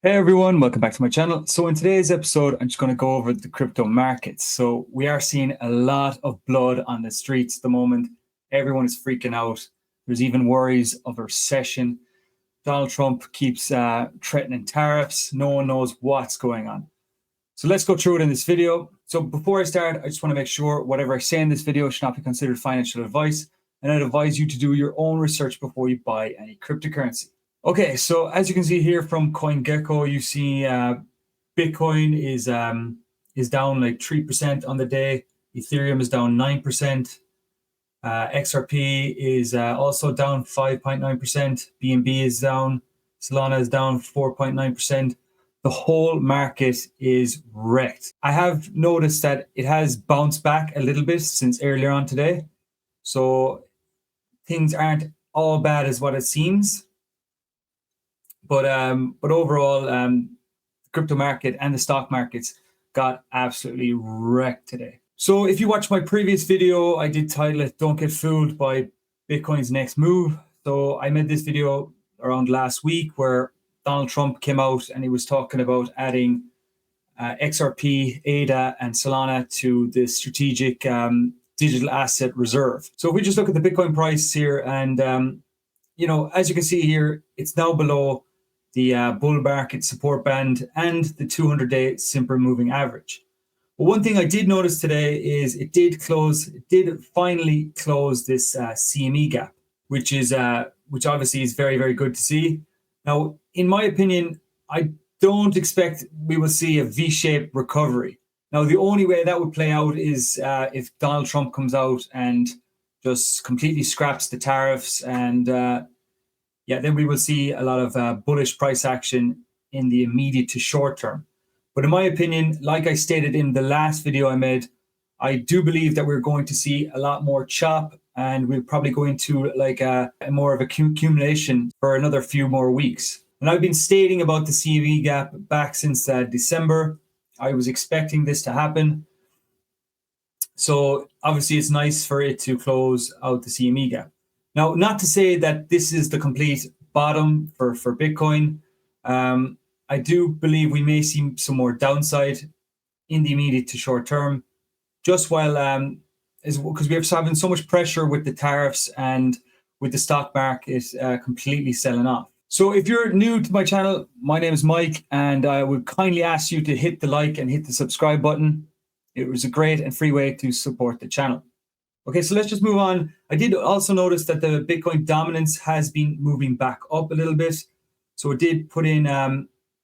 Hey everyone, welcome back to my channel. So in today's episode, I'm just going to go over the crypto markets. So we are seeing a lot of blood on the streets at the moment. Everyone is freaking out. There's even worries of a recession. Donald Trump keeps threatening tariffs. No one knows what's going on. So let's go through it in this video. So before I start, I just want to make sure whatever I say in this video should not be considered financial advice. And I'd advise you to do your own research before you buy any cryptocurrency. Okay, so as you can see here from CoinGecko, you see Bitcoin is down like 3% on the day. Ethereum is down 9%. XRP is also down 5.9%. BNB is down. Solana is down 4.9%. The whole market is wrecked. I have noticed that it has bounced back a little bit since earlier on today. So things aren't all bad as what it seems. But overall, the crypto market and the stock markets got absolutely wrecked today. So if you watch my previous video, I did title it "Don't Get Fooled by Bitcoin's Next Move." So I made this video around last week where Donald Trump came out and he was talking about adding XRP, ADA, and Solana to the strategic digital asset reserve. So if we just look at the Bitcoin price here, and as you can see here, it's now below the bull market support band and the 200-day simple moving average. But one thing I did notice today is it did finally close this CME gap, which obviously is very, very good to see. Now, in my opinion, I don't expect we will see a V-shaped recovery. Now, the only way that would play out is if Donald Trump comes out and just completely scraps the tariffs, and then we will see a lot of bullish price action in the immediate to short term. But in my opinion, like I stated in the last video I made, I do believe that we're going to see a lot more chop, and we'll probably go into like a more of accumulation for another few more weeks. And I've been stating about the CME gap back since December. I was expecting this to happen. So obviously it's nice for it to close out the CME gap. Now, not to say that this is the complete bottom for Bitcoin. I do believe we may see some more downside in the immediate to short term, just while because we're having so much pressure with the tariffs and with the stock market completely selling off. So if you're new to my channel, my name is Mike, and I would kindly ask you to hit the like and hit the subscribe button. It was a great and free way to support the channel. Okay, so let's just move on. I did also notice that the Bitcoin dominance has been moving back up a little bit. So it did put in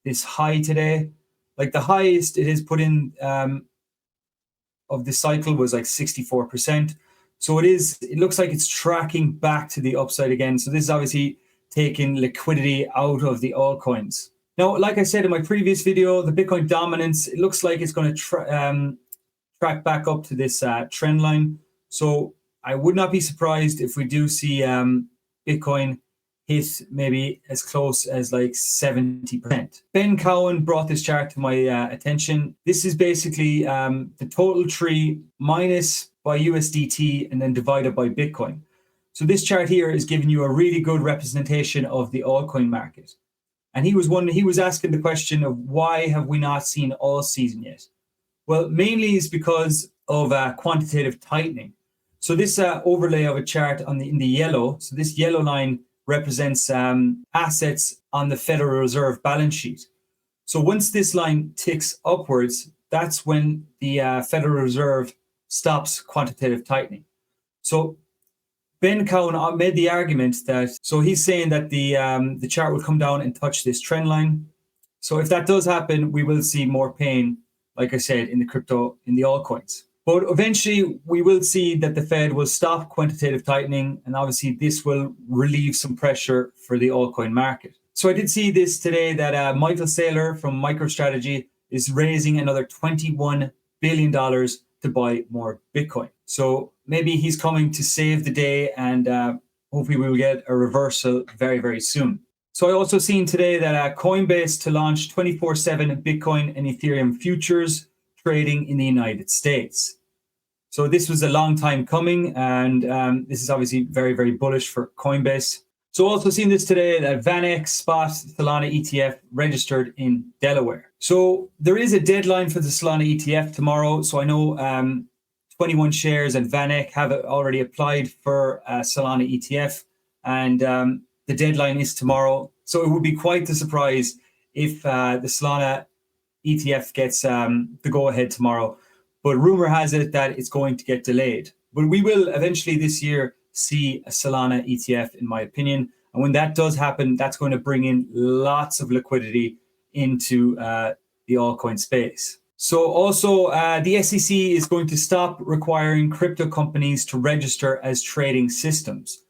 this high today. Like the highest it has put in of the cycle was like 64%. So it looks like it's tracking back to the upside again. So this is obviously taking liquidity out of the altcoins. Now, like I said in my previous video, the Bitcoin dominance, it looks like it's going to track back up to this trend line. So I would not be surprised if we do see Bitcoin hit maybe as close as like 70%. Ben Cowan brought this chart to my attention. This is basically the total tree minus by USDT and then divided by Bitcoin. So this chart here is giving you a really good representation of the altcoin market. And he was asking the question of why have we not seen all season yet? Well, mainly is because of quantitative tightening. So this overlay of a chart in the yellow, so this yellow line represents assets on the Federal Reserve balance sheet. So once this line ticks upwards, that's when the Federal Reserve stops quantitative tightening. So Ben Cowan made the argument that, so he's saying that the chart will come down and touch this trend line. So if that does happen, we will see more pain, like I said, in the altcoins. But eventually, we will see that the Fed will stop quantitative tightening, and obviously this will relieve some pressure for the altcoin market. So I did see this today that Michael Saylor from MicroStrategy is raising another $21 billion to buy more Bitcoin. So maybe he's coming to save the day, and hopefully we will get a reversal very, very soon. So I also seen today that Coinbase to launch 24/7 Bitcoin and Ethereum futures trading in the United States. So this was a long time coming, and this is obviously very, very bullish for Coinbase. So also seen this today that VanEck Spot Solana ETF registered in Delaware. So there is a deadline for the Solana ETF tomorrow. So I know 21 Shares and VanEck have already applied for Solana ETF, and the deadline is tomorrow. So it would be quite the surprise if the Solana ETF gets the go-ahead tomorrow. But rumor has it that it's going to get delayed. But we will eventually this year see a Solana ETF, in my opinion. And when that does happen, that's going to bring in lots of liquidity into the altcoin space. So also the SEC is going to stop requiring crypto companies to register as trading systems.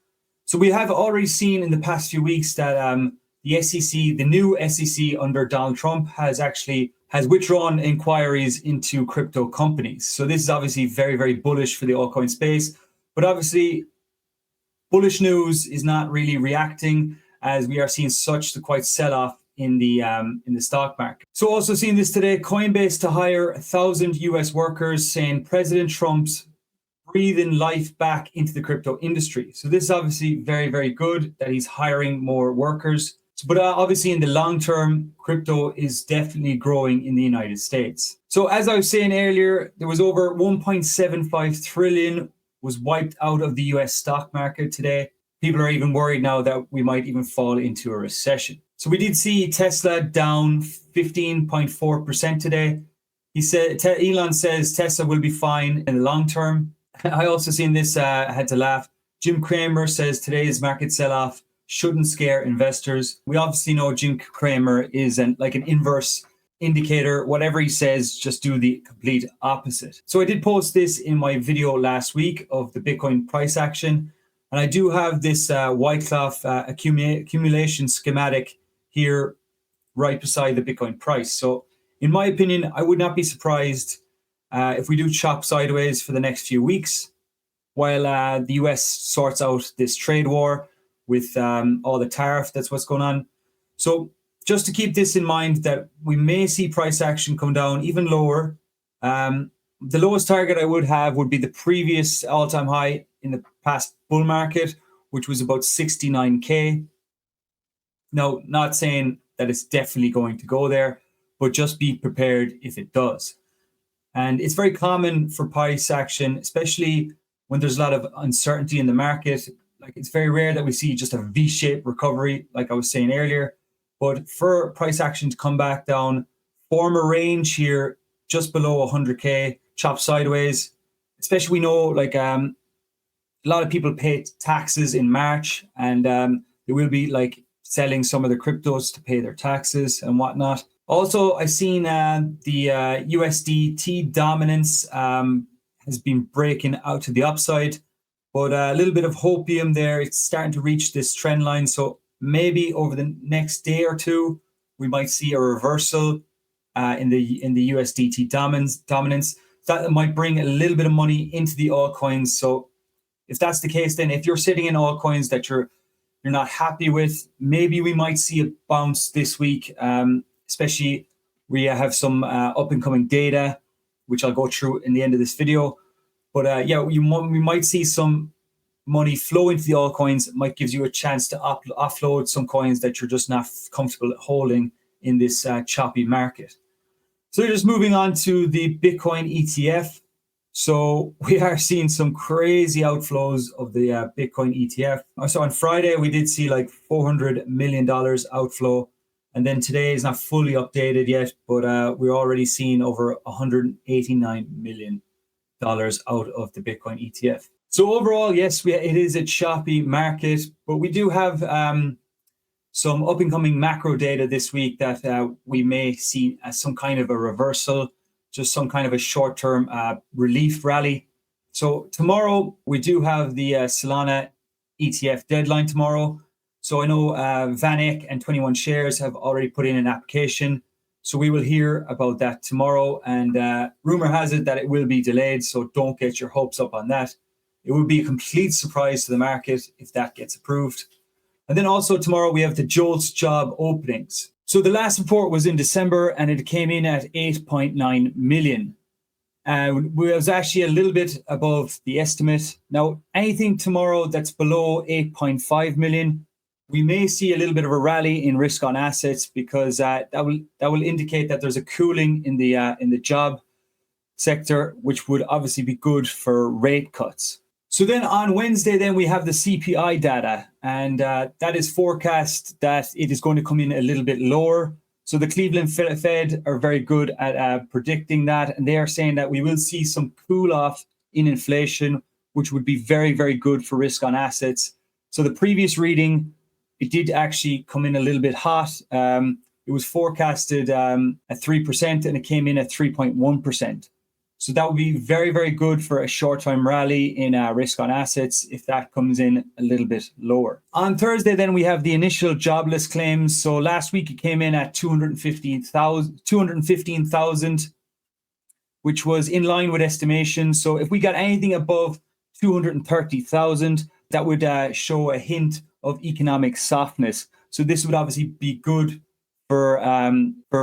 So we have already seen in the past few weeks that the SEC, the new SEC under Donald Trump, has withdrawn inquiries into crypto companies. So this is obviously very, very bullish for the altcoin space. But obviously, bullish news is not really reacting, as we are seeing such the quite sell-off in the stock market. So also seeing this today, Coinbase to hire 1,000 US workers, saying President Trump's breathing life back into the crypto industry. So this is obviously very, very good that he's hiring more workers. But obviously in the long term, crypto is definitely growing in the United States. So as I was saying earlier, there was over 1.75 trillion was wiped out of the US stock market today. People are even worried now that we might even fall into a recession. So we did see Tesla down 15.4% today. He said, Elon says Tesla will be fine in the long term. I also seen this, I had to laugh. Jim Cramer says today's market sell-off shouldn't scare investors. We obviously know Jim Cramer is like an inverse indicator. Whatever he says, just do the complete opposite. So I did post this in my video last week of the Bitcoin price action. And I do have this Wyckoff accumulation schematic here right beside the Bitcoin price. So in my opinion, I would not be surprised if we do chop sideways for the next few weeks while the US sorts out this trade war with all the tariff, that's what's going on. So just to keep this in mind, that we may see price action come down even lower. The lowest target I would have would be the previous all-time high in the past bull market, which was about 69K. Now, not saying that it's definitely going to go there, but just be prepared if it does. And it's very common for price action, especially when there's a lot of uncertainty in the market. Like, it's very rare that we see just a V-shaped recovery, like I was saying earlier. But for price action to come back down, form a range here just below 100K, chop sideways. Especially, we know like a lot of people pay taxes in March, and they will be like selling some of their cryptos to pay their taxes and whatnot. Also, I've seen the USDT dominance has been breaking out to the upside, but a little bit of hopium there. It's starting to reach this trend line. So maybe over the next day or two, we might see a reversal in the USDT dominance. That might bring a little bit of money into the altcoins. So if that's the case, then if you're sitting in altcoins that you're not happy with, maybe we might see a bounce this week. Especially we have some up and coming data, which I'll go through in the end of this video. But yeah, we might see some money flow into the altcoins. It might give you a chance to offload some coins that you're just not comfortable holding in this choppy market. So just moving on to the Bitcoin ETF. So we are seeing some crazy outflows of the Bitcoin ETF. So on Friday, we did see like $400 million outflow. And then today is not fully updated yet, but we're already seeing over $189 million out of the Bitcoin ETF. So overall, yes, it is a choppy market, but we do have some up and coming macro data this week that we may see as some kind of a reversal, just some kind of a short-term relief rally. So tomorrow, we do have the Solana ETF deadline tomorrow. So I know VanEck and 21 Shares have already put in an application. So we will hear about that tomorrow. And rumor has it that it will be delayed. So don't get your hopes up on that. It would be a complete surprise to the market if that gets approved. And then also tomorrow we have the JOLTS job openings. So the last report was in December and it came in at 8.9 million. It was actually a little bit above the estimate. Now, anything tomorrow that's below 8.5 million we may see a little bit of a rally in risk on assets because that will indicate that there's a cooling in the job sector, which would obviously be good for rate cuts. So then on Wednesday, then we have the CPI data, and that is forecast that it is going to come in a little bit lower. So the Cleveland Fed are very good at predicting that, and they are saying that we will see some cool off in inflation, which would be very, very good for risk on assets. So the previous reading, it did actually come in a little bit hot. It was forecasted at 3%, and it came in at 3.1%. So that would be very, very good for a short-term rally in risk on assets if that comes in a little bit lower. On Thursday, then we have the initial jobless claims. So last week it came in at 215,000, which was in line with estimations. So if we got anything above 230,000, that would show a hint of economic softness. So this would obviously be good for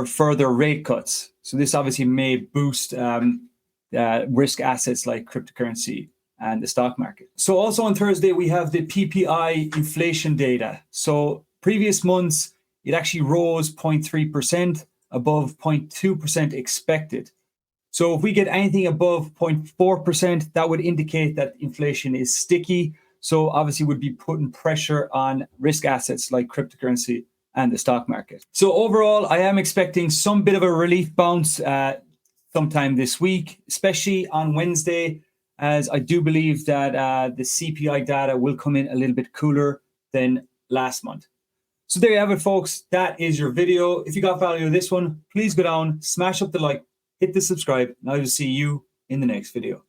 further rate cuts. So this obviously may boost risk assets like cryptocurrency and the stock market. So also on Thursday, we have the PPI inflation data. So previous months, it actually rose 0.3% above 0.2% expected. So if we get anything above 0.4%, that would indicate that inflation is sticky. So obviously would be putting pressure on risk assets like cryptocurrency and the stock market. So overall, I am expecting some bit of a relief bounce sometime this week, especially on Wednesday, as I do believe that the CPI data will come in a little bit cooler than last month. So there you have it, folks. That is your video. If you got value of this one, please go down, smash up the like, hit the subscribe, and I will see you in the next video.